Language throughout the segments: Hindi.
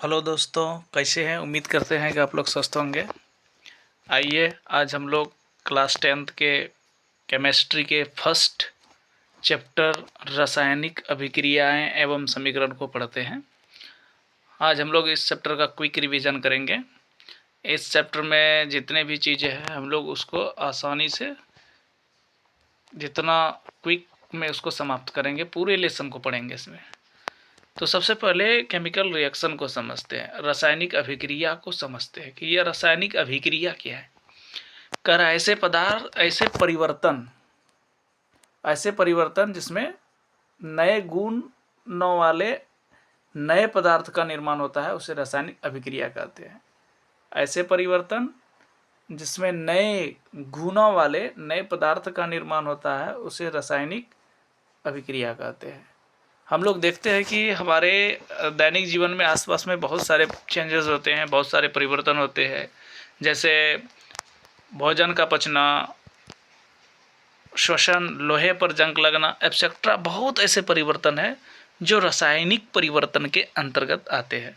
हेलो दोस्तों, कैसे हैं? उम्मीद करते हैं कि आप लोग स्वस्थ होंगे। आइए आज हम लोग क्लास 10th के केमिस्ट्री के फर्स्ट चैप्टर रासायनिक अभिक्रियाएं एवं समीकरण को पढ़ते हैं। आज हम लोग इस चैप्टर का क्विक रिवीजन करेंगे। इस चैप्टर में जितने भी चीज़ें हैं हम लोग उसको आसानी से जितना क्विक में उसको समाप्त करेंगे, पूरे लेसन को पढ़ेंगे इसमें। तो सबसे पहले केमिकल रिएक्शन को समझते हैं, रासायनिक अभिक्रिया को समझते हैं कि यह रासायनिक अभिक्रिया क्या है। कर ऐसे पदार्थ ऐसे परिवर्तन जिसमें नए गुणों वाले नए पदार्थ का निर्माण होता है उसे रासायनिक अभिक्रिया कहते हैं। ऐसे परिवर्तन जिसमें नए गुणों वाले नए पदार्थ का निर्माण होता है उसे रासायनिक अभिक्रिया कहते हैं। हम लोग देखते हैं कि हमारे दैनिक जीवन में आसपास में बहुत सारे चेंजेस होते हैं, बहुत सारे परिवर्तन होते हैं, जैसे भोजन का पचना, श्वसन, लोहे पर जंग लगना एटसेट्रा। बहुत ऐसे परिवर्तन हैं जो रासायनिक परिवर्तन के अंतर्गत आते हैं।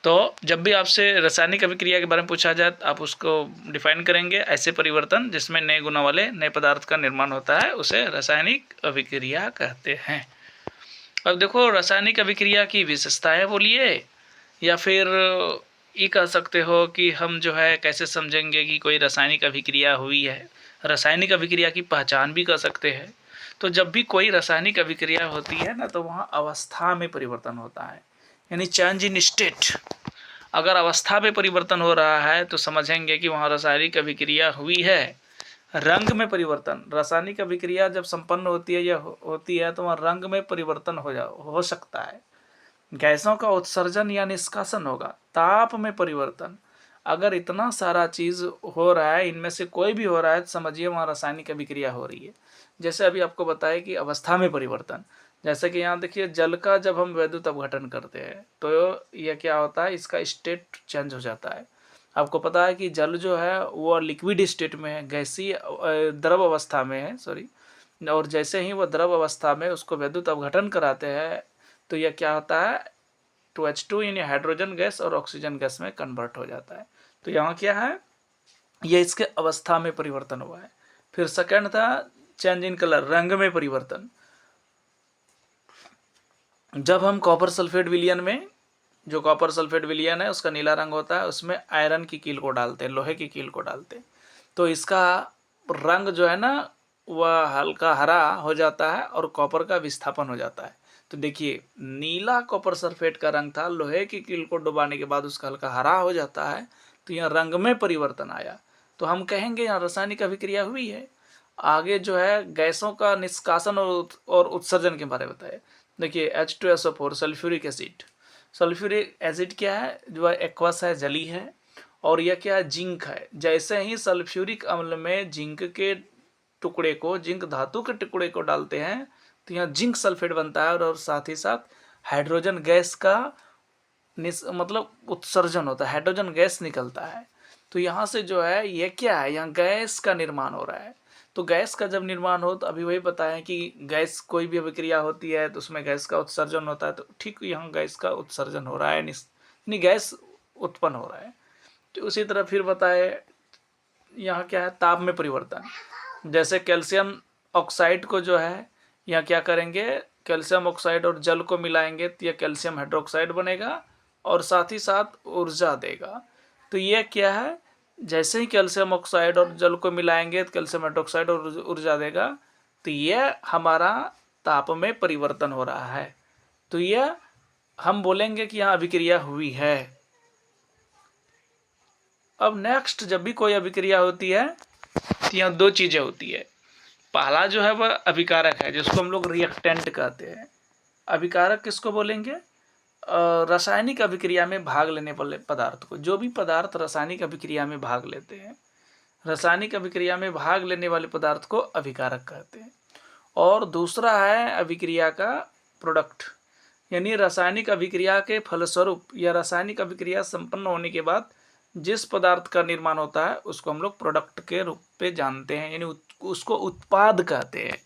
तो जब भी आपसे रासायनिक अभिक्रिया के बारे में पूछा जाए आप उसको डिफाइन करेंगे, ऐसे परिवर्तन जिसमें नए गुणों वाले नए पदार्थ का निर्माण होता है उसे रासायनिक अभिक्रिया कहते हैं। अब देखो, रासायनिक अभिक्रिया की विशेषताएं बोलिए या फिर ये कह सकते हो कि हम जो है कैसे समझेंगे कि कोई रासायनिक अभिक्रिया हुई है। रासायनिक अभिक्रिया की पहचान भी कर सकते हैं। तो जब भी कोई रासायनिक अभिक्रिया होती है ना, तो वहाँ अवस्था में परिवर्तन होता है, यानी चेंज इन स्टेट। अगर अवस्था में परिवर्तन हो रहा है तो समझेंगे कि वहाँ रासायनिक अभिक्रिया हुई है। रंग में परिवर्तन, रासायनिक अभिक्रिया जब संपन्न होती है या होती है तो वहाँ रंग में परिवर्तन हो सकता है। गैसों का उत्सर्जन या निष्कासन होगा। ताप में परिवर्तन, अगर इतना सारा चीज़ हो रहा है, इनमें से कोई भी हो रहा है तो समझिए वहाँ रासायनिक अभिक्रिया हो रही है। जैसे अभी आपको बताया कि अवस्था में परिवर्तन, जैसे कि यहाँ देखिए जल का जब हम वैद्युत अपघटन करते हैं तो यह क्या होता है, इसका स्टेट चेंज हो जाता है। आपको पता है कि जल जो है वो लिक्विड स्टेट में है, गैसीय द्रव अवस्था में है, सॉरी। और जैसे ही वो द्रव अवस्था में उसको वैद्युत अपघटन कराते हैं तो यह क्या होता है, 2H2 यानी हाइड्रोजन गैस और ऑक्सीजन गैस में कन्वर्ट हो जाता है। तो यहाँ क्या है, ये इसके अवस्था में परिवर्तन हुआ है। फिर सेकंड था चेंज इन कलर, रंग में परिवर्तन। जब हम कॉपर सल्फेट विलयन में, जो कॉपर सल्फेट विलयन है उसका नीला रंग होता है, उसमें आयरन की कील को डालते हैं, लोहे की कील को डालते हैं, तो इसका रंग जो है ना वह हल्का हरा हो जाता है और कॉपर का विस्थापन हो जाता है। तो देखिए नीला कॉपर सल्फेट का रंग था, लोहे की कील को डुबाने के बाद उसका हल्का हरा हो जाता है, तो यहाँ रंग में परिवर्तन आया। तो हम कहेंगे यहाँ रासायनिक अभिक्रिया हुई है। आगे जो है गैसों का निष्कासन और उत्सर्जन के बारे में बताया। देखिए H2SO4 sulphuric acid, sulphuric acid क्या है, जो है एक्वस है, जली है, और यह क्या है, जिंक है। जैसे ही सल्फ्यूरिक अम्ल में जिंक के टुकड़े को, जिंक धातु के टुकड़े को डालते हैं तो यहाँ जिंक सल्फेट बनता है और साथ ही साथ हाइड्रोजन गैस का मतलब उत्सर्जन होता है, हाइड्रोजन गैस निकलता है। तो यहाँ से जो है ये क्या है, यहाँ गैस का निर्माण हो रहा है। तो गैस का जब निर्माण हो तो अभी वही बताया कि गैस कोई भी अभिक्रिया होती है तो उसमें गैस का उत्सर्जन होता है, तो ठीक यहाँ गैस का उत्सर्जन हो रहा है, यानी गैस उत्पन्न हो रहा है। तो उसी तरह फिर बताए यहाँ क्या है, ताप में परिवर्तन। जैसे कैल्शियम ऑक्साइड को जो है यहाँ क्या करेंगे, कैल्शियम ऑक्साइड और जल को मिलाएंगे तो यह कैल्शियम हाइड्रोक्साइड बनेगा और साथ ही साथ ऊर्जा देगा। तो यह क्या है, जैसे ही कैल्शियम ऑक्साइड और जल को मिलाएंगे तो कैल्शियम हाइड्रोक्साइड और ऊर्जा देगा, तो यह हमारा ताप में परिवर्तन हो रहा है। तो यह हम बोलेंगे कि यहाँ अभिक्रिया हुई है। अब नेक्स्ट, जब भी कोई अभिक्रिया होती है तो यहाँ दो चीज़ें होती है। पहला जो है वह अभिकारक है, जिसको हम लोग रिएक्टेंट कहते हैं। अभिकारक किसको बोलेंगे, रासायनिक अभिक्रिया में भाग लेने वाले पदार्थ को। जो भी पदार्थ रासायनिक अभिक्रिया में भाग लेते हैं, रासायनिक अभिक्रिया में भाग लेने वाले पदार्थ को अभिकारक कहते हैं। और दूसरा है अभिक्रिया का प्रोडक्ट, यानी रासायनिक अभिक्रिया के फलस्वरूप या रासायनिक अभिक्रिया संपन्न होने के बाद जिस पदार्थ का निर्माण होता है उसको हम लोग प्रोडक्ट के रूप में जानते हैं, यानी उसको उत्पाद कहते हैं।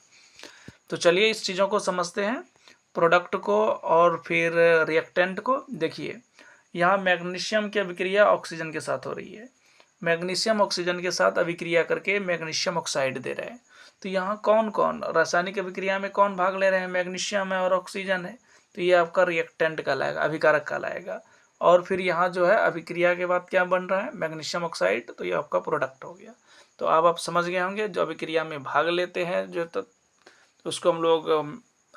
तो चलिए इस चीज़ों को समझते हैं, प्रोडक्ट को और फिर रिएक्टेंट को। देखिए यहाँ मैग्नीशियम की अभिक्रिया ऑक्सीजन के साथ हो रही है, मैग्नीशियम ऑक्सीजन के साथ अभिक्रिया करके मैग्नीशियम ऑक्साइड दे रहे हैं। तो यहाँ कौन कौन रासायनिक अभिक्रिया में कौन भाग ले रहे हैं, मैग्नीशियम है और ऑक्सीजन है, तो ये आपका रिएक्टेंट कहलाएगा, अभिकारक कहलाएगा। और फिर यहाँ जो है अभिक्रिया के बाद क्या बन रहा है, मैग्नीशियम ऑक्साइड, तो ये आपका प्रोडक्ट हो गया। तो अब आप समझ गए होंगे जो अभिक्रिया में भाग लेते हैं जो, तो उसको हम लोग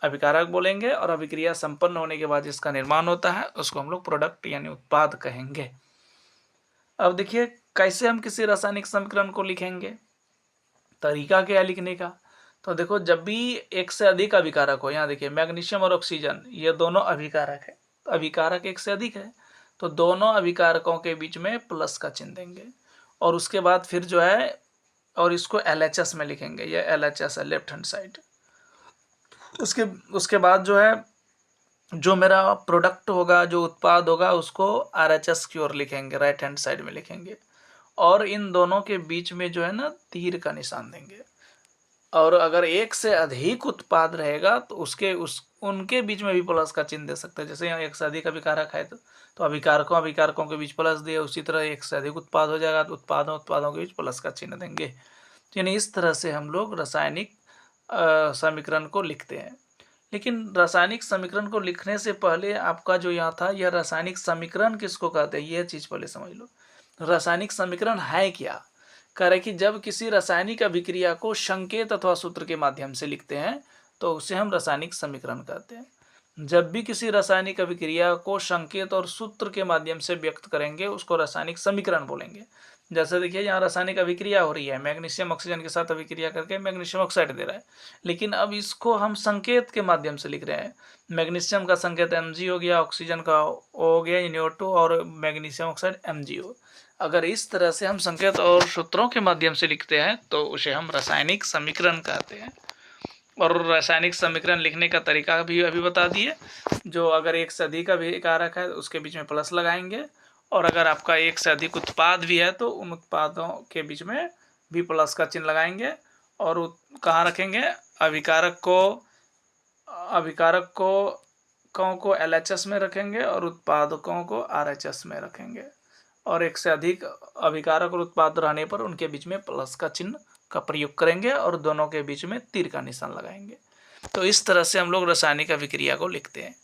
अभिकारक बोलेंगे, और अभिक्रिया संपन्न होने के बाद जिसका निर्माण होता है उसको हम लोग प्रोडक्ट यानी उत्पाद कहेंगे। अब देखिए कैसे हम किसी रासायनिक समीकरण को लिखेंगे, तरीका क्या है लिखने का। तो देखो जब भी एक से अधिक अभिकारक हो, यहाँ देखिए मैग्नीशियम और ऑक्सीजन ये दोनों अभिकारक है, तो अभिकारक एक से अधिक है तो दोनों अभिकारकों के बीच में प्लस का चिन्ह देंगे, और उसके बाद फिर जो है और इसको LHS में लिखेंगे, ये LHS है लेफ्ट हैंड साइड। उसके बाद जो है जो मेरा प्रोडक्ट होगा, जो उत्पाद होगा, उसको RHS की ओर लिखेंगे, राइट हैंड साइड में लिखेंगे, और इन दोनों के बीच में जो है ना तीर का निशान देंगे। और अगर एक से अधिक उत्पाद रहेगा तो उनके बीच में भी प्लस का चिन्ह दे सकते हैं। जैसे यहाँ एक से अधिक अभिकारक है तो अभिकारकों के बीच प्लस दिए, उसी तरह एक से अधिक उत्पाद हो जाएगा तो उत्पादों के बीच प्लस का चिन्ह देंगे। यानी इस तरह से हम लोग रासायनिक समीकरण को लिखते हैं। लेकिन रासायनिक समीकरण को लिखने से पहले आपका जो यहाँ था, यह रासायनिक समीकरण किसको कहते हैं, यह चीज़ पहले समझ लो। रासायनिक समीकरण है क्या, कह रहे कि जब किसी रासायनिक अभिक्रिया को संकेत अथवा सूत्र के माध्यम से लिखते हैं तो उसे हम रासायनिक समीकरण कहते हैं। जब भी किसी रासायनिक अभिक्रिया को संकेत और सूत्र के माध्यम से व्यक्त करेंगे उसको रासायनिक समीकरण बोलेंगे। जैसे देखिए यहाँ रासायनिक अभिक्रिया हो रही है, मैग्नीशियम ऑक्सीजन के साथ अभिक्रिया करके मैग्नीशियम ऑक्साइड दे रहा है, लेकिन अब इसको हम संकेत के माध्यम से लिख रहे हैं। मैग्नीशियम का संकेत Mg हो गया, ऑक्सीजन का O हो गया NO2, और मैग्नीशियम ऑक्साइड MgO। अगर इस तरह से हम संकेत और सूत्रों के माध्यम से लिखते हैं तो उसे हम रासायनिक समीकरण कहते हैं। और रासायनिक समीकरण लिखने का तरीका भी अभी बता दिए। जो अगर एक से अधिक अभिकारक है उसके बीच में प्लस लगाएंगे, और अगर आपका एक से अधिक उत्पाद भी है तो उन उत्पादों के बीच में भी प्लस का चिन्ह लगाएंगे। और कहाँ रखेंगे, अभिकारक को LHS में रखेंगे और उत्पादकों को RHS में रखेंगे, और एक से अधिक अभिकारक और उत्पाद रहने पर उनके बीच में प्लस का चिन्ह का प्रयोग करेंगे और दोनों के बीच में तीर का निशान लगाएंगे। तो इस तरह से हम लोग रासायनिक अभिक्रिया को लिखते हैं।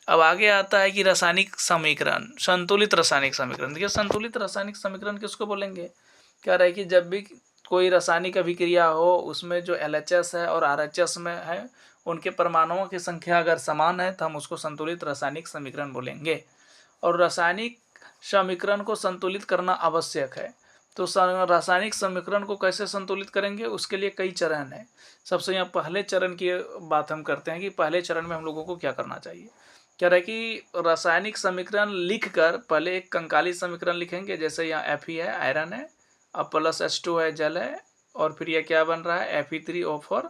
अब आगे आता है कि रासायनिक समीकरण, संतुलित रासायनिक समीकरण। देखिए संतुलित रासायनिक समीकरण किसको बोलेंगे, क्या रहे कि जब भी कोई रासायनिक अभिक्रिया हो उसमें जो LHS है और RHS में है उनके परमाणुओं की संख्या अगर समान है तो हम उसको संतुलित रासायनिक समीकरण बोलेंगे। और रासायनिक समीकरण को संतुलित करना आवश्यक है। तो रासायनिक समीकरण को कैसे संतुलित करेंगे, उसके लिए कई चरण हैं। सबसे यहाँ पहले चरण की बात हम करते हैं कि पहले चरण में हम लोगों को क्या करना चाहिए। क्या रहे कि रासायनिक समीकरण लिखकर पहले एक कंकाली समीकरण लिखेंगे, जैसे यहाँ Fe है आयरन है, अब प्लस H2 है जल है, और फिर यह क्या बन रहा है Fe3O4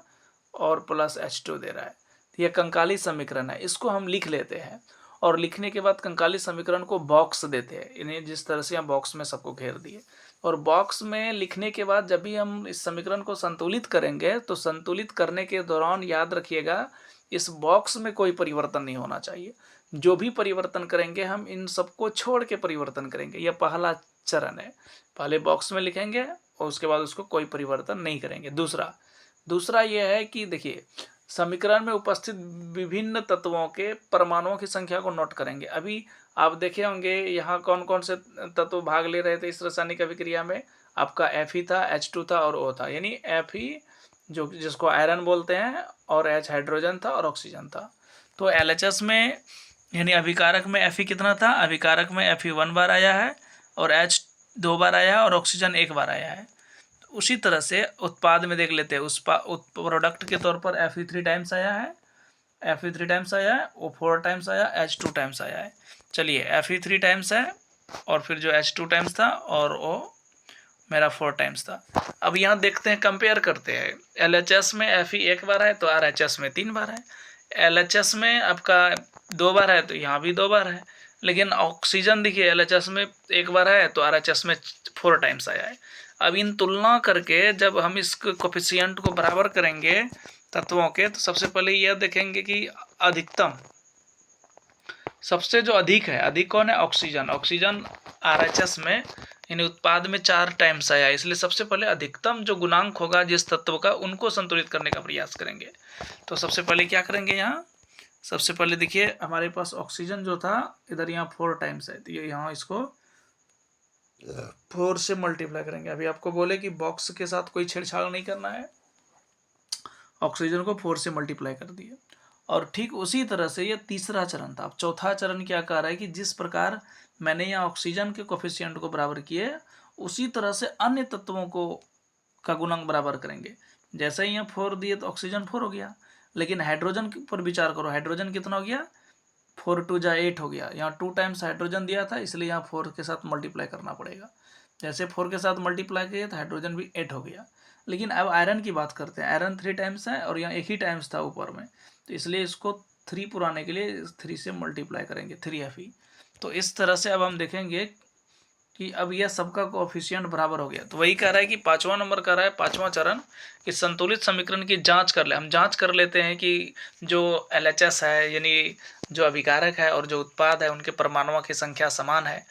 और प्लस H2 दे रहा है। तो यह कंकाली समीकरण है, इसको हम लिख लेते हैं। और लिखने के बाद कंकाली समीकरण को बॉक्स देते हैं, इन्हें जिस तरह से हम बॉक्स में सबको घेर दिए। और बॉक्स में लिखने के बाद जब भी हम इस समीकरण को संतुलित करेंगे तो संतुलित करने के दौरान याद रखिएगा इस बॉक्स में कोई परिवर्तन नहीं होना चाहिए। जो भी परिवर्तन करेंगे हम इन सबको छोड़ के परिवर्तन करेंगे। यह पहला चरण है, पहले बॉक्स में लिखेंगे और उसके बाद उसको कोई परिवर्तन नहीं करेंगे। दूसरा यह है कि देखिए समीकरण में उपस्थित विभिन्न तत्वों के परमाणुओं की संख्या को नोट करेंगे। अभी आप देखे होंगे यहाँ कौन कौन से तत्व भाग ले रहे थे इस रासायनिक अभिक्रिया में, आपका Fe था, H2 था और O था, यानी Fe जिसको आयरन बोलते हैं, और H हाइड्रोजन था और ऑक्सीजन था। तो LHS में यानी अभिकारक में Fe कितना था, अभिकारक में Fe 1 बार आया है और H 2 बार आया है और ऑक्सीजन 1 बार आया है। उसी तरह से उत्पाद में देख लेते हैं, उस प्रोडक्ट के तौर पर Fe3 टाइम्स आया है, Fe3 टाइम्स आया है, O4 टाइम्स आया, H2 टाइम्स आया है। चलिए Fe3 टाइम्स है और फिर जो H2 टाइम्स था और O मेरा 4 टाइम्स था। अब यहाँ देखते हैं, कंपेयर करते हैं। LHS में Fe 1 बार है तो RHS में 3 बार है, LHS में आपका 2 बार है तो यहाँ भी 2 बार है, लेकिन ऑक्सीजन देखिए LHS में 1 बार है तो RHS में 4 टाइम्स आया है। अब इन तुलना करके जब हम इस कोफिशिएंट को बराबर करेंगे तत्वों के, तो सबसे पहले यह देखेंगे कि अधिकतम सबसे जो अधिक है, अधिक कौन है? ऑक्सीजन। ऑक्सीजन RHS में यानी उत्पाद में 4 टाइम्स आया, इसलिए सबसे पहले अधिकतम जो गुणांक होगा जिस तत्व का, उनको संतुलित करने का प्रयास करेंगे। तो सबसे पहले क्या करेंगे यहाँ, सबसे पहले देखिए हमारे पास ऑक्सीजन जो था इधर यहाँ 4 टाइम्स है, तो ये यहाँ इसको 4 से मल्टीप्लाई करेंगे। अभी आपको बोले कि बॉक्स के साथ कोई छेड़छाड़ नहीं करना है, ऑक्सीजन को 4 से मल्टीप्लाई कर दिए। और ठीक उसी तरह से ये तीसरा चरण था। अब चौथा चरण क्या कह रहा है कि जिस प्रकार मैंने यहाँ ऑक्सीजन के कोफिशिएंट को बराबर किए, उसी तरह से अन्य तत्वों को का गुणांक बराबर करेंगे। जैसे ही यहाँ 4 दिए तो ऑक्सीजन 4 हो गया, लेकिन हाइड्रोजन पर विचार करो, हाइड्रोजन कितना हो गया? 4 2 जा 8 हो गया। यहाँ 2 टाइम्स हाइड्रोजन दिया था, इसलिए यहाँ 4 के साथ मल्टीप्लाई करना पड़ेगा। जैसे 4 के साथ मल्टीप्लाई किए तो हाइड्रोजन भी 8 हो गया। लेकिन अब आयरन की बात करते हैं। आयरन 3 टाइम्स है और यहाँ एक ही टाइम्स था ऊपर में, तो इसलिए इसको 3 पुराने के लिए 3 से मल्टीप्लाई करेंगे, 3Fe। तो इस तरह से अब हम देखेंगे कि अब यह सबका कोएफिशिएंट बराबर हो गया। तो वही कह रहा है कि 5वां नंबर कह रहा है, 5वां चरण, कि संतुलित समीकरण की जांच कर ले। हम जांच कर लेते हैं कि जो LHS है यानी जो अभिकारक है और जो उत्पाद है उनके परमाणुओं की संख्या समान है।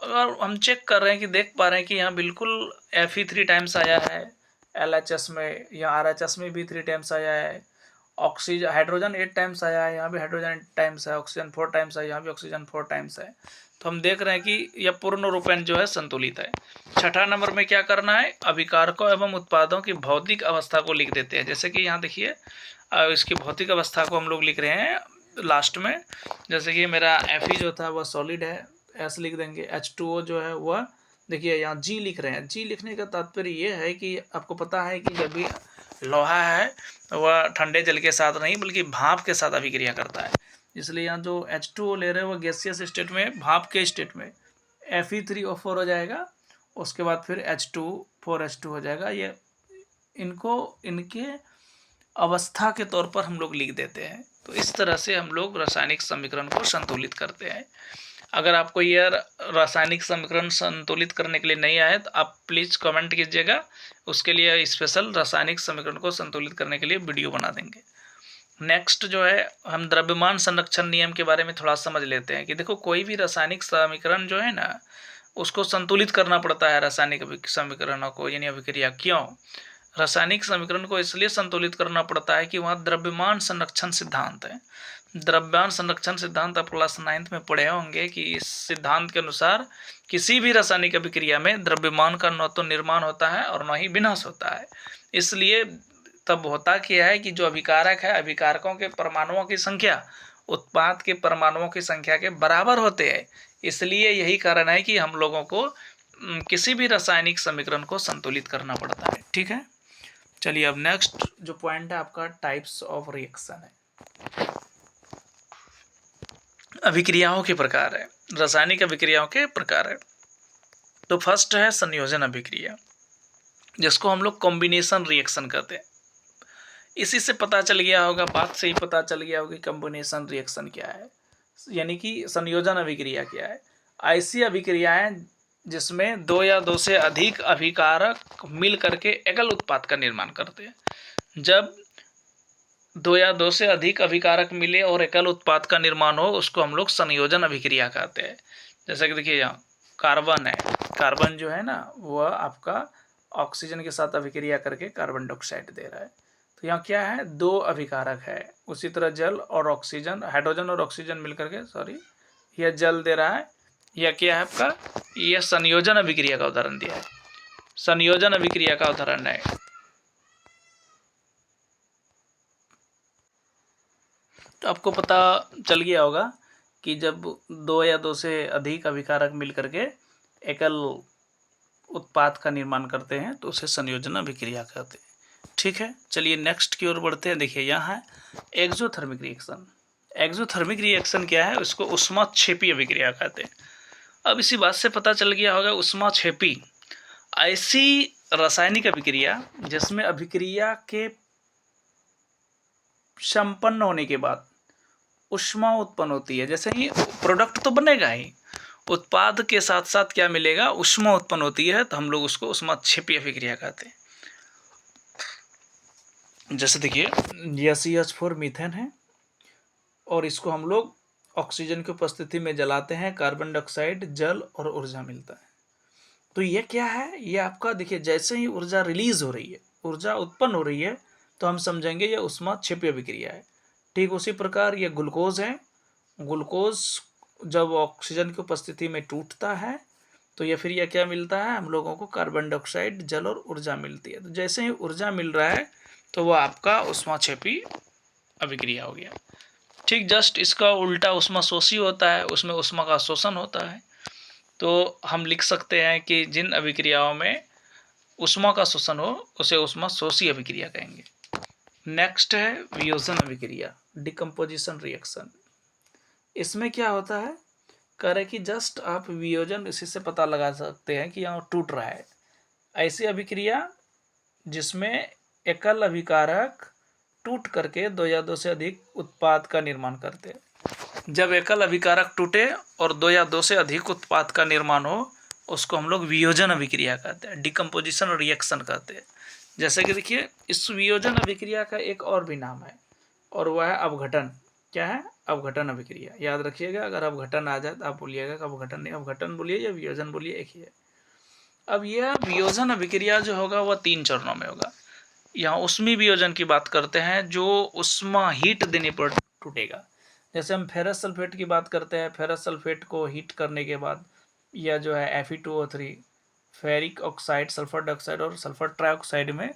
और हम चेक कर रहे हैं कि देख पा रहे हैं कि यहाँ बिल्कुल Fe 3 टाइम्स आया है LHS में, यहाँ RHS में भी 3 टाइम्स आया है। ऑक्सीजन हाइड्रोजन 8 टाइम्स आया है, यहाँ भी हाइड्रोजन 8 टाइम्स है। ऑक्सीजन 4 टाइम्स है, यहाँ भी ऑक्सीजन 4 टाइम्स है। तो हम देख रहे हैं कि यह पूर्ण रूपेण जो है संतुलित है। छठा नंबर में क्या करना है, अभिकारकों एवं उत्पादों की भौतिक अवस्था को लिख देते हैं। जैसे कि यहाँ देखिए इसकी भौतिक अवस्था को हम लोग लिख रहे हैं लास्ट में। जैसे कि मेरा Fe जो था वह सॉलिड है, S लिख देंगे। H2O जो है वह देखिए यहाँ G लिख रहे हैं। G लिखने का तात्पर्य ये है कि आपको पता है कि जब भी लोहा है वह ठंडे जल के साथ नहीं बल्कि भाप के साथ अभिक्रिया करता है, इसलिए यहाँ जो H2O ले रहे हैं वो गैसियस स्टेट में, भाप के स्टेट में Fe3O4 हो जाएगा। उसके बाद फिर H2 4H2 हो जाएगा। ये इनको इनके अवस्था के तौर पर हम लोग लिख देते हैं। तो इस तरह से हम लोग रासायनिक समीकरण को संतुलित करते हैं। अगर आपको यह रासायनिक समीकरण संतुलित करने के लिए नहीं आए तो आप प्लीज़ कमेंट कीजिएगा, उसके लिए स्पेशल रासायनिक समीकरण को संतुलित करने के लिए वीडियो बना देंगे। नेक्स्ट जो है, हम द्रव्यमान संरक्षण नियम के बारे में थोड़ा समझ लेते हैं कि देखो कोई भी रासायनिक समीकरण जो है ना उसको संतुलित करना पड़ता है। रासायनिक समीकरणों को यानी अभिक्रिया, क्यों? रासायनिक समीकरण को इसलिए संतुलित करना पड़ता है कि वहाँ द्रव्यमान संरक्षण सिद्धांत है। द्रव्यमान संरक्षण सिद्धांत आप क्लास 9th में पढ़े होंगे कि इस सिद्धांत के अनुसार किसी भी रासायनिक अभिक्रिया में द्रव्यमान का न तो निर्माण होता है और न ही विनाश होता है। इसलिए तब होता क्या है कि जो अभिकारक है, अभिकारकों के परमाणुओं की संख्या उत्पाद के परमाणुओं की संख्या के बराबर होते हैं। इसलिए यही कारण है कि हम लोगों को किसी भी रासायनिक समीकरण को संतुलित करना पड़ता है। ठीक है, चलिए अब नेक्स्ट जो पॉइंट है आपका टाइप्स ऑफ रिएक्शन है। अभिक्रियाओं के प्रकार है, रासायनिक अभिक्रियाओं के प्रकार है। तो फर्स्ट है संयोजन अभिक्रिया, जिसको हम लोग कॉम्बिनेशन रिएक्शन कहते हैं। इसी से पता चल गया होगा, बात से ही पता चल गया होगा कि कॉम्बिनेशन रिएक्शन क्या है, यानी कि संयोजन अभिक्रिया क्या है। ऐसी अभिक्रियाएं जिसमें 2 या 2 से अधिक अभिकारक मिल करके एकल उत्पाद का निर्माण करते हैं। जब 2 या 2 से अधिक अभिकारक मिले और एकल उत्पाद का निर्माण हो, उसको हम लोग संयोजन अभिक्रिया कहते हैं। जैसे कि देखिए यहाँ कार्बन है, कार्बन जो है ना वह आपका ऑक्सीजन के साथ अभिक्रिया करके कार्बन डाइऑक्साइड दे रहा है। तो यहाँ क्या है, 2 अभिकारक है। उसी तरह जल और ऑक्सीजन, हाइड्रोजन और ऑक्सीजन मिलकर के यह जल दे रहा है। यह क्या है आपका, यह संयोजन अभिक्रिया का उदाहरण दिया है। संयोजन अभिक्रिया का उदाहरण है। तो आपको पता चल गया होगा कि जब 2 या 2 से अधिक अभिकारक मिल करके एकल उत्पाद का निर्माण करते हैं तो उसे संयोजन अभिक्रिया कहते हैं। ठीक है, चलिए नेक्स्ट की ओर बढ़ते हैं। देखिए यहाँ है एक्सोथर्मिक रिएक्शन। एक्सोथर्मिक रिएक्शन क्या है, उसको ऊष्माक्षेपी अभिक्रिया कहते हैं। अब इसी बात से पता चल गया होगा, ऊष्माक्षेपी ऐसी रासायनिक अभिक्रिया जिसमें अभिक्रिया के संपन्न होने के बाद ऊष्मा उत्पन्न होती है। जैसे ही प्रोडक्ट तो बनेगा ही, उत्पाद के साथ साथ क्या मिलेगा, ऊष्मा उत्पन्न होती है, तो हम लोग उसको ऊष्माक्षेपी अभिक्रिया कहते हैं। जैसे देखिए यह CH4 मीथेन है और इसको हम लोग ऑक्सीजन की उपस्थिति में जलाते हैं, कार्बन डाइऑक्साइड, जल और ऊर्जा मिलता है। तो ये क्या है, ये आपका देखिए जैसे ही ऊर्जा रिलीज हो रही है, ऊर्जा उत्पन्न हो रही है, तो हम समझेंगे ये ऊष्माक्षेपीय अभिक्रिया है। ठीक उसी प्रकार ये ग्लूकोज है। ग्लूकोज जब ऑक्सीजन की उपस्थिति में टूटता है तो ये फिर यह क्या मिलता है, हम लोगों को कार्बन डाइऑक्साइड, जल और ऊर्जा मिलती है। तो जैसे ही ऊर्जा मिल रहा है तो वह आपका ऊष्माक्षेपी अभिक्रिया हो गया। ठीक जस्ट इसका उल्टा ऊष्माशोषी होता है, उसमें ऊष्मा का शोषण होता है। तो हम लिख सकते हैं कि जिन अभिक्रियाओं में ऊष्मा का शोषण हो उसे ऊष्माशोषी अभिक्रिया कहेंगे। नेक्स्ट है वियोजन अभिक्रिया, डिकम्पोजिशन रिएक्शन। इसमें क्या होता है, कह रहे कि जस्ट आप वियोजन इसी से पता लगा सकते हैं कि यहाँ टूट रहा है। ऐसी अभिक्रिया जिसमें एकल अभिकारक टूट करके दो या दो से अधिक उत्पाद का निर्माण करते हैं। जब एकल अभिकारक टूटे और दो या दो से अधिक उत्पाद का निर्माण हो उसको हम लोग वियोजन अभिक्रिया कहते हैं, डिकम्पोजिशन रिएक्शन कहते हैं। जैसे कि देखिए इस वियोजन अभिक्रिया का एक और भी नाम है और वह है अपघटन। क्या है, अपघटन अभिक्रिया। याद रखिएगा, अगर अपघटन आ जाए तो आप बोलिएगा कि अपघटन नहीं, अपघटन बोलिए या वियोजन बोलिए, एक ही है। अब यह वियोजन अभिक्रिया जो होगा वह 3 चरणों में होगा। यहाँ उष्मी वियोजन की बात करते हैं जो उष्मा हीट देने पर टूटेगा। जैसे हम फेरस सल्फेट की बात करते हैं, फेरस सल्फेट को हीट करने के बाद यह जो है Fe2O3 ferric oxide, sulphur dioxide और सल्फर ट्राइऑक्साइड में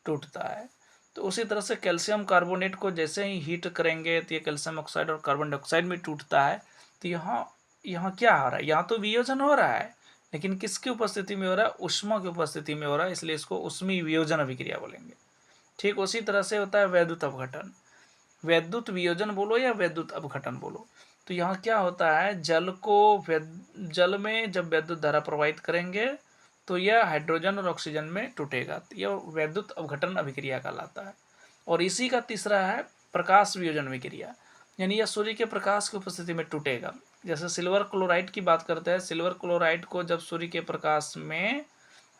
टूटता है। तो उसी तरह से कैल्शियम कार्बोनेट को जैसे ही हीट करेंगे तो ये कैल्शियम ऑक्साइड और कार्बन डाइऑक्साइड में टूटता है। तो यहाँ क्या हो रहा है, यहाँ तो वियोजन हो रहा है लेकिन किसकी उपस्थिति में हो रहा है, ऊष्मा की उपस्थिति में हो रहा है, इसलिए इसको उष्मी वियोजन अभिक्रिया बोलेंगे। ठीक उसी तरह से होता है वैद्युत अपघटन। वैद्युत वियोजन बोलो या वैद्युत अपघटन बोलो। तो यहाँ क्या होता है, जल में जब विद्युत धारा प्रवाहित करेंगे तो यह हाइड्रोजन और ऑक्सीजन में टूटेगा, तो यह वैद्युत अपघटन अभिक्रिया कहलाता है। और इसी का तीसरा है प्रकाश वियोजन अभिक्रिया, यानी यह सूर्य के प्रकाश की उपस्थिति में टूटेगा। जैसे सिल्वर क्लोराइड की बात करते हैं, सिल्वर क्लोराइड को जब सूर्य के प्रकाश में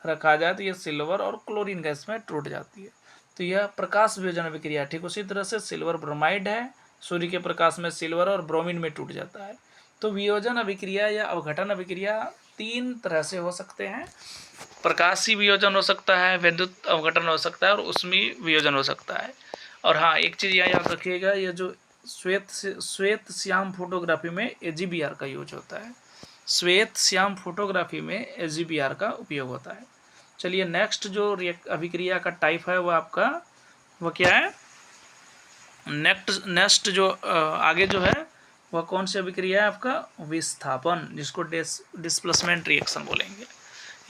रखा जाए तो यह सिल्वर और क्लोरीन गैस में टूट जाती है, तो यह प्रकाश वियोजन अभिक्रिया। ठीक उसी तरह से सिल्वर ब्रोमाइड है, सूर्य के प्रकाश में सिल्वर और ब्रोमीन में टूट जाता है। तो वियोजन अभिक्रिया या अवघटन अभिक्रिया 3 तरह से हो सकते हैं। प्रकाशी वियोजन हो सकता है, विद्युत अवघटन हो सकता है और उष्मी वियोजन हो सकता है। और हाँ, एक चीज़ यहाँ याद रखिएगा, ये जो श्वेत श्याम फोटोग्राफी में AGBR का यूज होता है। श्वेत श्याम फोटोग्राफी में AGBR का उपयोग होता है। चलिए नेक्स्ट जो अभिक्रिया का टाइप है वह आपका वह क्या है, नेक्स्ट जो आगे जो है वह कौन सी अभिक्रिया है आपका, विस्थापन, जिसको डिस्प्लेसमेंट रिएक्शन बोलेंगे।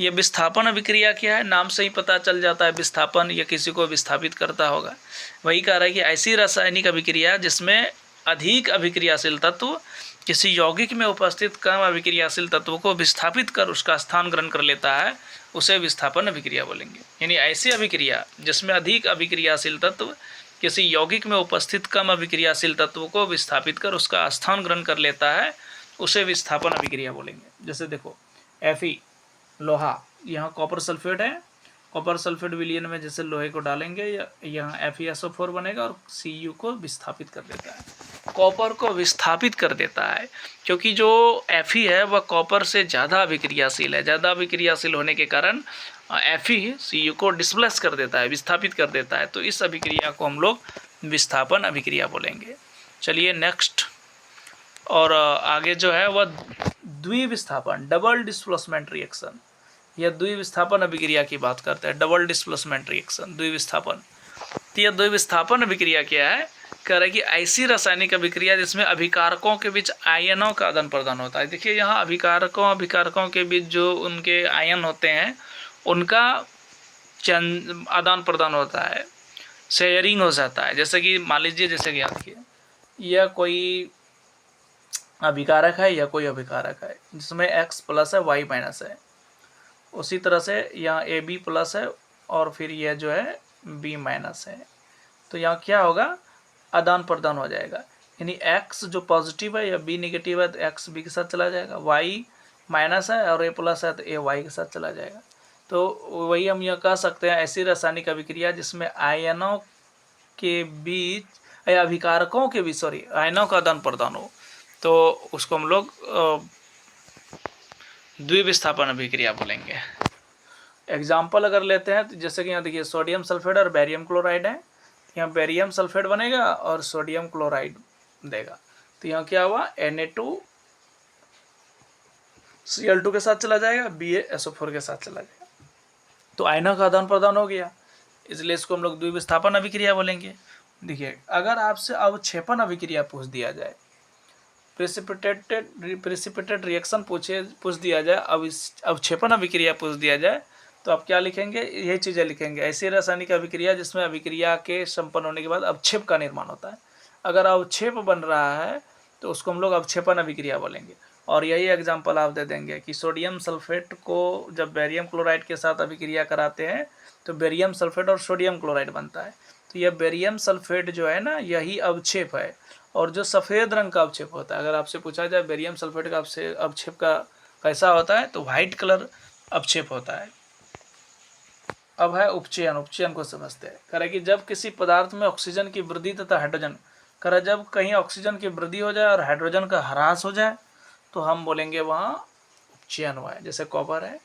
ये विस्थापन अभिक्रिया क्या है, नाम से ही पता चल जाता है, विस्थापन या किसी को विस्थापित करता होगा। वही कह रहा है कि ऐसी रासायनिक अभिक्रिया जिसमें अधिक अभिक्रियाशील तत्व किसी यौगिक में उपस्थित कम अभिक्रियाशील तत्व को विस्थापित कर उसका स्थान ग्रहण कर लेता है, उसे विस्थापन अभिक्रिया बोलेंगे। यानी ऐसी अभिक्रिया जिसमें अधिक अभिक्रियाशील तत्व किसी यौगिक में उपस्थित कम अभिक्रियाशील तत्व को विस्थापित कर उसका स्थान ग्रहण कर लेता है, उसे विस्थापन अभिक्रिया बोलेंगे। जैसे देखो Fe लोहा, यहाँ कॉपर सल्फेट है, कॉपर सल्फेट विलयन में जैसे लोहे को डालेंगे यहाँ FeSO4 बनेगा और Cu को विस्थापित कर देता है, कॉपर को विस्थापित कर देता है, क्योंकि जो Fe है वह कॉपर से ज़्यादा अभिक्रियाशील है। ज़्यादा अभिक्रियाशील होने के कारण Fe Cu को डिस्प्लेस कर देता है, विस्थापित कर देता है। तो इस अभिक्रिया को हम लोग विस्थापन अभिक्रिया बोलेंगे। चलिए नेक्स्ट, और आगे जो है वह द्विविस्थापन, डबल डिस्प्लेसमेंट रिएक्शन। यह द्विविस्थापन अभिक्रिया की बात करते हैं, डबल डिस्प्लेसमेंट रिएक्शन, द्विविस्थापन। तो यह द्विविस्थापन अभिक्रिया क्या है, कह रहा है कि ऐसी रासायनिक अभिक्रिया जिसमें अभिकारकों के बीच आयनों का आदान प्रदान होता है। देखिए यहाँ अभिकारकों के बीच जो उनके आयन होते हैं उनका आदान प्रदान होता है, शेयरिंग हो जाता है। जैसे कि मान लीजिए, जैसे कि याद किए यह कोई अभिकारक है या कोई अभिकारक है जिसमें X प्लस है Y माइनस है, उसी तरह से यहाँ AB प्लस है और फिर यह जो है B माइनस है। तो यहाँ क्या होगा, आदान प्रदान हो जाएगा, यानी X जो पॉजिटिव है या B नेगेटिव है तो X B के साथ चला जाएगा, Y माइनस है और A प्लस है तो A Y के साथ चला जाएगा। तो वही हम यह कह सकते हैं, ऐसी रासायनिक अभिक्रिया जिसमें आयनों के बीच या अभिकारकों के बीच आयनों का आदान प्रदान हो, तो उसको हम लोग द्विविस्थापन अभिक्रिया बोलेंगे। एग्जाम्पल अगर लेते हैं तो जैसे कि यहाँ देखिए सोडियम सल्फेट और बेरियम क्लोराइड है, यहाँ बेरियम सल्फेट बनेगा और सोडियम क्लोराइड देगा, तो यहाँ क्या हुआ Na2Cl2 के साथ चला जाएगा, BaSO4 के साथ चला जाएगा, तो आयनों का आदान प्रदान हो गया, इसलिए इसको हम लोग द्विविस्थापन अभिक्रिया बोलेंगे। देखिए अगर आपसे अवक्षेपण अभिक्रिया पूछ दिया जाए, प्रेसिपिटेटेड रिएक्शन पूछ दिया जाए, अवक्षेपण अभिक्रिया पूछ दिया जाए, तो आप क्या लिखेंगे, यही चीज़ें लिखेंगे, ऐसी रासायनिक अभिक्रिया जिसमें अभिक्रिया के संपन्न होने के बाद अवक्षेप का निर्माण होता है। अगर अवक्षेप बन रहा है तो उसको हम लोग अवक्षेपण अभिक्रिया बोलेंगे। और यही एग्जाम्पल आप दे देंगे कि सोडियम सल्फेट को जब बेरियम क्लोराइड के साथ अभिक्रिया कराते हैं तो बेरियम सल्फेट और सोडियम क्लोराइड बनता है, तो यह बेरियम सल्फेट जो है ना, यही अवक्षेप है। और जो सफ़ेद रंग का अवक्षेप होता है, अगर आपसे पूछा जाए बेरियम सल्फेट का अवक्षेप का कैसा होता है, तो वाइट कलर अवक्षेप होता है। अब है उपचयन, उपचयन को समझते हैं। कह रहे कि जब किसी पदार्थ में ऑक्सीजन की वृद्धि तथा हाइड्रोजन, कह रहे जब कहीं ऑक्सीजन की वृद्धि हो जाए और हाइड्रोजन का ह्रास हो जाए तो हम बोलेंगे वहाँ उपचयन हुआ है। जैसे कॉपर है,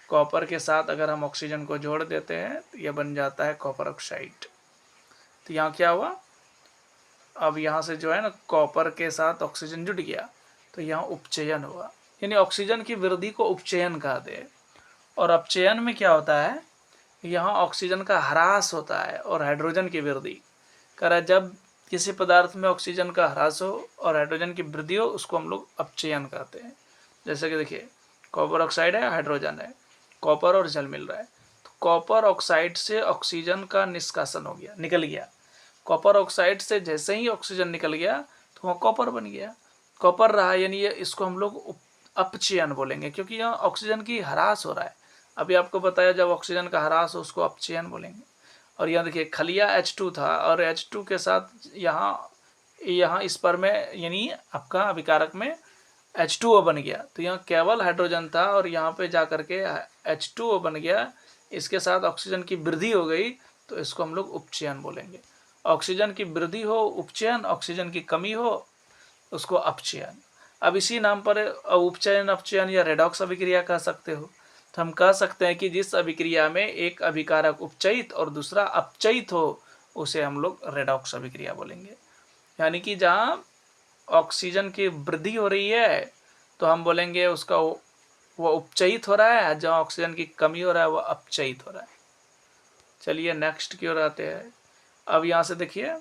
कॉपर के साथ अगर हम ऑक्सीजन को जोड़ देते हैं तो यह बन जाता है कॉपर ऑक्साइड। तो यहाँ क्या हुआ, अब यहाँ से जो है ना कॉपर के साथ ऑक्सीजन जुड़ गया, तो यहाँ उपचयन हुआ, यानी ऑक्सीजन की वृद्धि को उपचयन कहते हैं। और अपचयन में क्या होता है, यहाँ ऑक्सीजन का ह्रास होता है और हाइड्रोजन की वृद्धि। करा जब किसी पदार्थ में ऑक्सीजन का ह्रास हो और हाइड्रोजन की वृद्धि हो, उसको हम लोग अपचयन कहते हैं। जैसे कि देखिए कॉपर ऑक्साइड है, हाइड्रोजन है, कॉपर और जल मिल रहा है, तो कॉपर ऑक्साइड से ऑक्सीजन का निष्कासन हो गया, निकल गया। कॉपर ऑक्साइड से जैसे ही ऑक्सीजन निकल गया तो वहाँ कॉपर बन गया, कॉपर रहा, यानी इसको हम लोग अपचयन बोलेंगे, क्योंकि यहाँ ऑक्सीजन की ह्रास हो रहा है। अभी आपको बताया जब ऑक्सीजन का ह्रास हो उसको अपचयन बोलेंगे। और यहाँ देखिए खलिया H2 था और H2 के साथ यहाँ इस पर में यानी आपका अभिकारक में H2O बन गया, तो यहाँ केवल हाइड्रोजन था और यहाँ पे जा करके H2O बन गया, इसके साथ ऑक्सीजन की वृद्धि हो गई, तो इसको हम लोग उपचयन बोलेंगे। ऑक्सीजन की वृद्धि हो उपचयन, ऑक्सीजन की कमी हो उसको अपचयन। अब इसी नाम पर उपचयन, अपचयन या रेडॉक्स अभिक्रिया कह सकते हो। तो हम कह सकते हैं कि जिस अभिक्रिया में एक अभिकारक उपचयित और दूसरा अपचयित हो उसे हम लोग रेडॉक्स अभिक्रिया बोलेंगे। यानी कि जहाँ ऑक्सीजन की वृद्धि हो रही है तो हम बोलेंगे उसका वो उपचयित हो रहा है, जहाँ ऑक्सीजन की कमी हो रहा है वो अपचयित हो रहा है। चलिए नेक्स्ट की ओर आते हैं। अब यहाँ से देखिए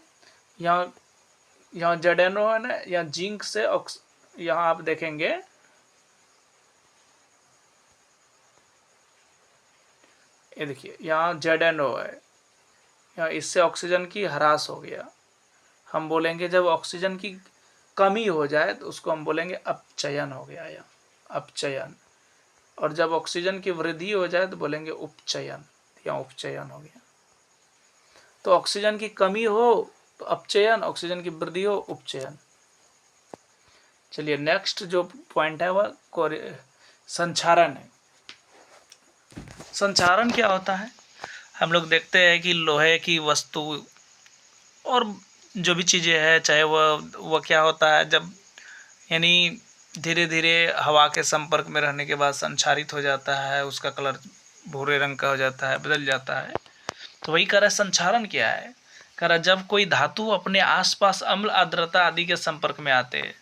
यहाँ ZNO है ना, यहाँ जिंक से यहाँ आप देखेंगे ये देखिए यहाँ ZNO है, यहाँ इससे ऑक्सीजन की ह्रास हो गया, हम बोलेंगे जब ऑक्सीजन की कमी हो जाए तो उसको हम बोलेंगे अपचयन हो गया, यहाँ अपचयन। और जब ऑक्सीजन की वृद्धि हो जाए तो बोलेंगे उपचयन, यहाँ उपचयन हो गया। तो ऑक्सीजन की कमी हो तो अपचयन, ऑक्सीजन की वृद्धि हो उपचयन। चलिए नेक्स्ट जो पॉइंट है वह संचारण है। संचारण क्या होता है, हम लोग देखते हैं कि लोहे की वस्तु और जो भी चीज़ें हैं, चाहे वह क्या होता है, जब यानी धीरे धीरे हवा के संपर्क में रहने के बाद संचारित हो जाता है, उसका कलर भूरे रंग का हो जाता है, बदल जाता है। तो वही कह रहा है संचारण क्या है, कह रहा जब कोई धातु अपने आसपास अम्ल, आर्द्रता आदि के संपर्क में आते हैं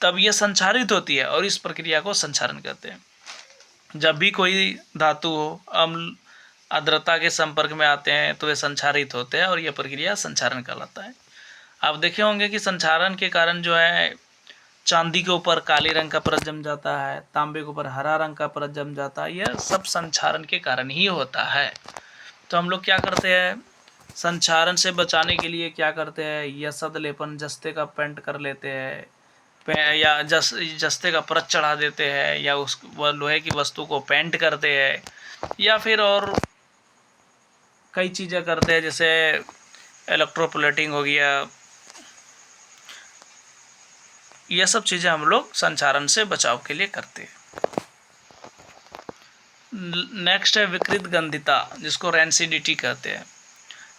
तब यह संचारित होती है और इस प्रक्रिया को संचारण कहते हैं। जब भी कोई धातु हो अम्ल, आर्द्रता के संपर्क में आते हैं तो वे संचारित होते हैं और यह प्रक्रिया संचारण कहलाता है। आप देखे होंगे कि संचारण के कारण जो है चांदी के ऊपर काले रंग का परत जम जाता है, तांबे के ऊपर हरा रंग का परत जम जाता है, यह सब संचारण के कारण ही होता है। तो हम लोग क्या करते हैं, संचारण से बचाने के लिए क्या करते हैं, यसद लेपन जस्ते का पेंट कर लेते हैं, या जस्ते का परत चढ़ा देते हैं, या वह लोहे की वस्तु को पेंट करते हैं, या फिर और कई चीज़ें करते हैं, जैसे इलेक्ट्रोप्लेटिंग हो गया। यह सब चीज़ें हम लोग संचारण से बचाव के लिए करते हैं। नेक्स्ट है विकृत गंधिता, जिसको रेंसिडिटी कहते हैं।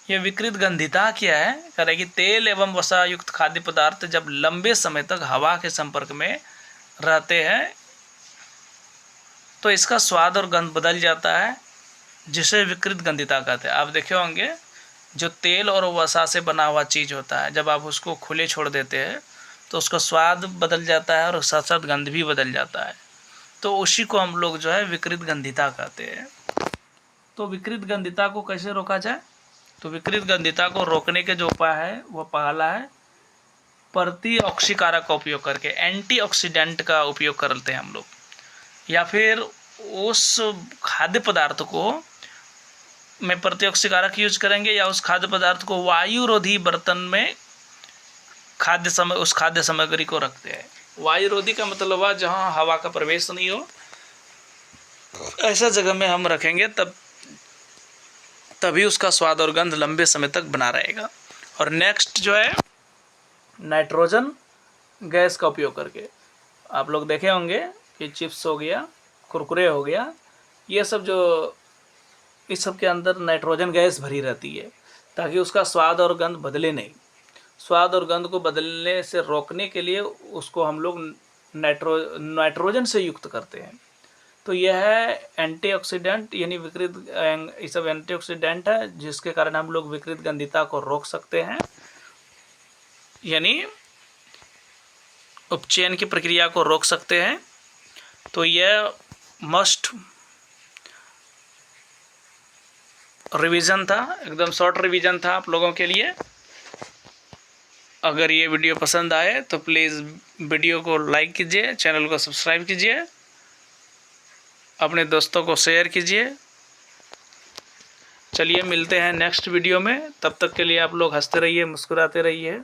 ये विकृत गंधिता क्या है? कह रहे कि तेल एवं वसा युक्त खाद्य पदार्थ जब लंबे समय तक हवा के संपर्क में रहते हैं तो इसका स्वाद और गंध बदल जाता है, जिसे विकृत गंधिता कहते हैं। आप देखे होंगे जो तेल और वसा से बना हुआ चीज़ होता है, जब आप उसको खुले छोड़ देते हैं तो उसका स्वाद बदल जाता है और साथ साथ गंध भी बदल जाता है। तो उसी को हम लोग जो है विकृत गंधिता कहते हैं। तो विकृत गंधिता को कैसे रोका जाए? तो विकृत गंधिता को रोकने के जो उपाय है वो पहला है प्रतिऑक्सीकारक का उपयोग करके, एंटीऑक्सीडेंट का उपयोग करते हैं हम लोग, या फिर उस खाद्य पदार्थ को में प्रतिऑक्सीकारक यूज करेंगे या उस खाद्य पदार्थ को वायुरोधी बर्तन में उस खाद्य सामग्री को रखते हैं। वायुरोधी का मतलब है जहाँ हवा का प्रवेश नहीं हो, ऐसा जगह में हम रखेंगे तभी उसका स्वाद और गंध लंबे समय तक बना रहेगा। और नेक्स्ट जो है नाइट्रोजन गैस का उपयोग करके, आप लोग देखे होंगे कि चिप्स हो गया, कुरकुरे हो गया, ये सब जो इस सब के अंदर नाइट्रोजन गैस भरी रहती है ताकि उसका स्वाद और गंध बदले नहीं। स्वाद और गंध को बदलने से रोकने के लिए उसको हम लोग नाइट्रोजन से युक्त करते हैं। तो यह है एंटीऑक्सीडेंट, यानी विकृत, ये सब एंटीऑक्सीडेंट है जिसके कारण हम लोग विकृत गंधिता को रोक सकते हैं, यानी उपचयन की प्रक्रिया को रोक सकते हैं। तो यह मस्ट रिवीजन था, एकदम शॉर्ट रिवीजन था आप लोगों के लिए। अगर ये वीडियो पसंद आए तो प्लीज़ वीडियो को लाइक कीजिए, चैनल को सब्सक्राइब कीजिए, अपने दोस्तों को शेयर कीजिए। चलिए मिलते हैं नेक्स्ट वीडियो में, तब तक के लिए आप लोग हंसते रहिए, मुस्कुराते रहिए।